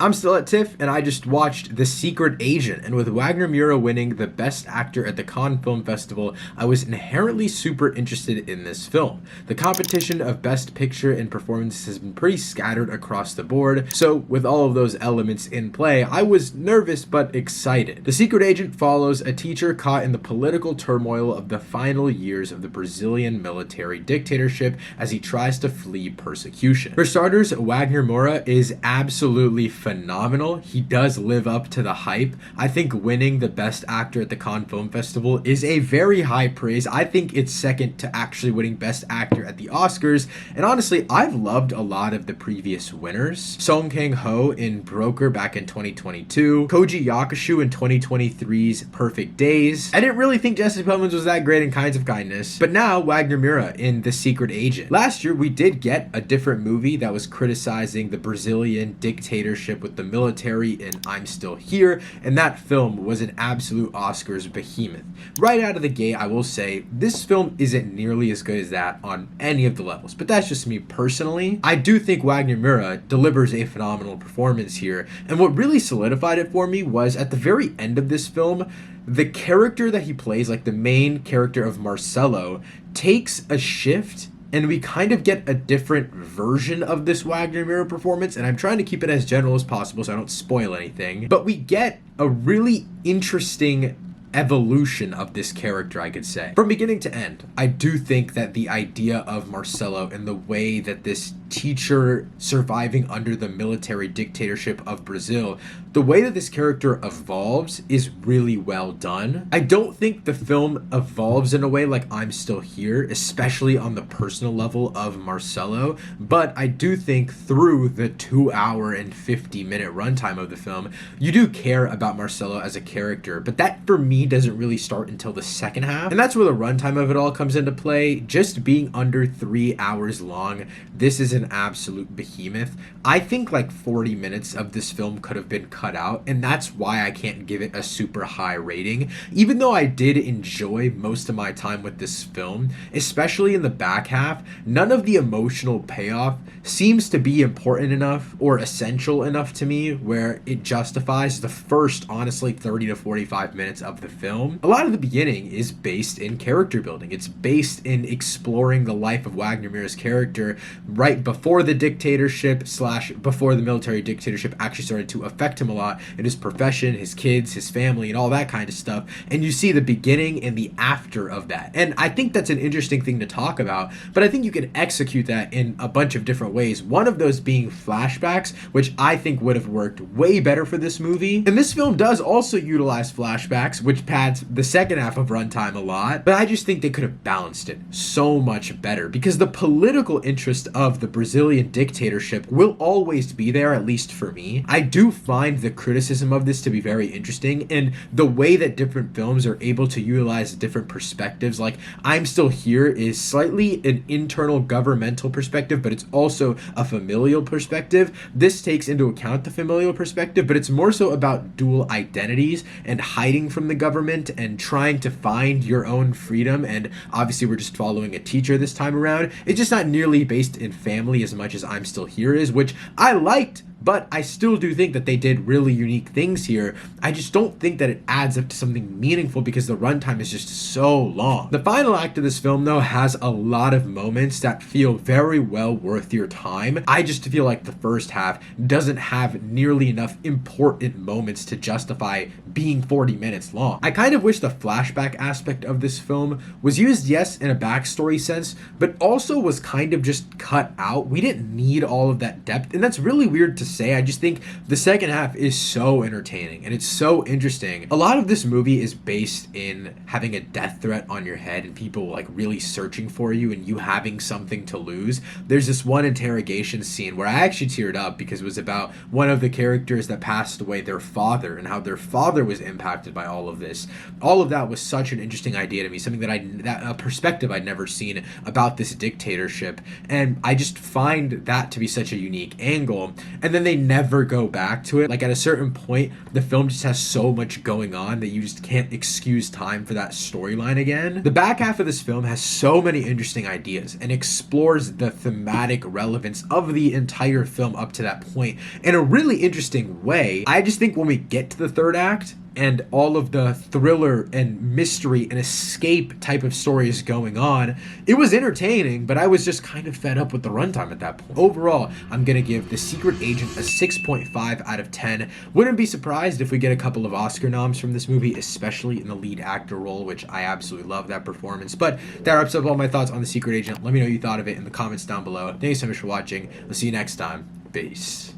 I'm still at TIFF, and I just watched The Secret Agent, and with Wagner Moura winning the Best Actor at the Cannes Film Festival, I was inherently super interested in this film. The competition of Best Picture and Performance has been pretty scattered across the board, so with all of those elements in play, I was nervous but excited. The Secret Agent follows a teacher caught in the political turmoil of the final years of the Brazilian military dictatorship as he tries to flee persecution. For starters, Wagner Moura is absolutely phenomenal. He does live up to the hype. I think winning the Best Actor at the Cannes Film Festival is a very high praise. I think it's second to actually winning Best Actor at the Oscars, and honestly, I've loved a lot of the previous winners. Song Kang-ho in Broker back in 2022, Koji Yakusho in 2023's Perfect Days. I didn't really think Jesse Plemons was that great in Kinds of Kindness, but now Wagner Moura in The Secret Agent. Last year, we did get a different movie that was criticizing the Brazilian dictatorship with the military in I'm Still Here, and that film was an absolute Oscars behemoth. Right out of the gate, I will say this film isn't nearly as good as that on any of the levels, but that's just me personally. I do think Wagner Moura delivers a phenomenal performance here, and what really solidified it for me was at the very end of this film, the character that he plays, like the main character of Marcelo, takes a shift, and we kind of get a different version of this Wagner Moura performance, and I'm trying to keep it as general as possible so I don't spoil anything. But we get a really interesting evolution of this character, I could say. From beginning to end, I do think that the idea of Marcelo and the way that this teacher surviving under the military dictatorship of Brazil, the way that this character evolves is really well done. I don't think the film evolves in a way like I'm Still Here, especially on the personal level of Marcelo, but I do think through the 2-hour and 50-minute runtime of the film, you do care about Marcelo as a character, but that for me doesn't really start until the second half, and that's where the runtime of it all comes into play. Just being under 3 hours long, this is an absolute behemoth. I think like 40 minutes of this film could have been cut out, and that's why I can't give it a super high rating. Even though I did enjoy most of my time with this film, especially in the back half, none of the emotional payoff seems to be important enough or essential enough to me where it justifies the first, honestly, 30 to 45 minutes of the film. A lot of the beginning is based in character building. It's based in exploring the life of Wagner Moura's character right before the dictatorship / before the military dictatorship actually started to affect him a lot in his profession, his kids, his family, and all that kind of stuff. And you see the beginning and the after of that. And I think that's an interesting thing to talk about, but I think you can execute that in a bunch of different ways. One of those being flashbacks, which I think would have worked way better for this movie. And this film does also utilize flashbacks, which pads the second half of runtime a lot, but I just think they could have balanced it so much better because the political interest of the Brazilian dictatorship will always be there, at least for me. I do find the criticism of this to be very interesting, and the way that different films are able to utilize different perspectives, like I'm Still Here is slightly an internal governmental perspective, but it's also a familial perspective. This takes into account the familial perspective, but it's more so about dual identities and hiding from the government and trying to find your own freedom. And obviously we're just following a teacher this time around. It's just not nearly based in family as much as I'm Still Here is, which I liked, but I still do think that they did really unique things here. I just don't think that it adds up to something meaningful because the runtime is just so long. The final act of this film, though, has a lot of moments that feel very well worth your time. I just feel like the first half doesn't have nearly enough important moments to justify being 40 minutes long. I kind of wish the flashback aspect of this film was used, yes, in a backstory sense, but also was kind of just cut out. We didn't need all of that depth, and that's really weird to say. I just think the second half is so entertaining and it's so interesting. A lot of this movie is based in having a death threat on your head and people like really searching for you and you having something to lose. There's this one interrogation scene where I actually teared up because it was about one of the characters that passed away, their father, and how their father was impacted by all of this. All of that was such an interesting idea to me, something that a perspective I'd never seen about this dictatorship, and I just find that to be such a unique angle. And then then they never go back to it. Like at a certain point, the film just has so much going on that you just can't excuse time for that storyline again. The back half of this film has so many interesting ideas and explores the thematic relevance of the entire film up to that point in a really interesting way. I just think when we get to the third act, and all of the thriller and mystery and escape type of stories going on, it was entertaining, but I was just kind of fed up with the runtime at that point. Overall, I'm gonna give The Secret Agent a 6.5 out of 10. Wouldn't be surprised if we get a couple of Oscar noms from this movie, especially in the lead actor role, which I absolutely love that performance. But that wraps up all my thoughts on The Secret Agent. Let me know what you thought of it in the comments down below. Thank you so much for watching. I'll see you next time. Peace.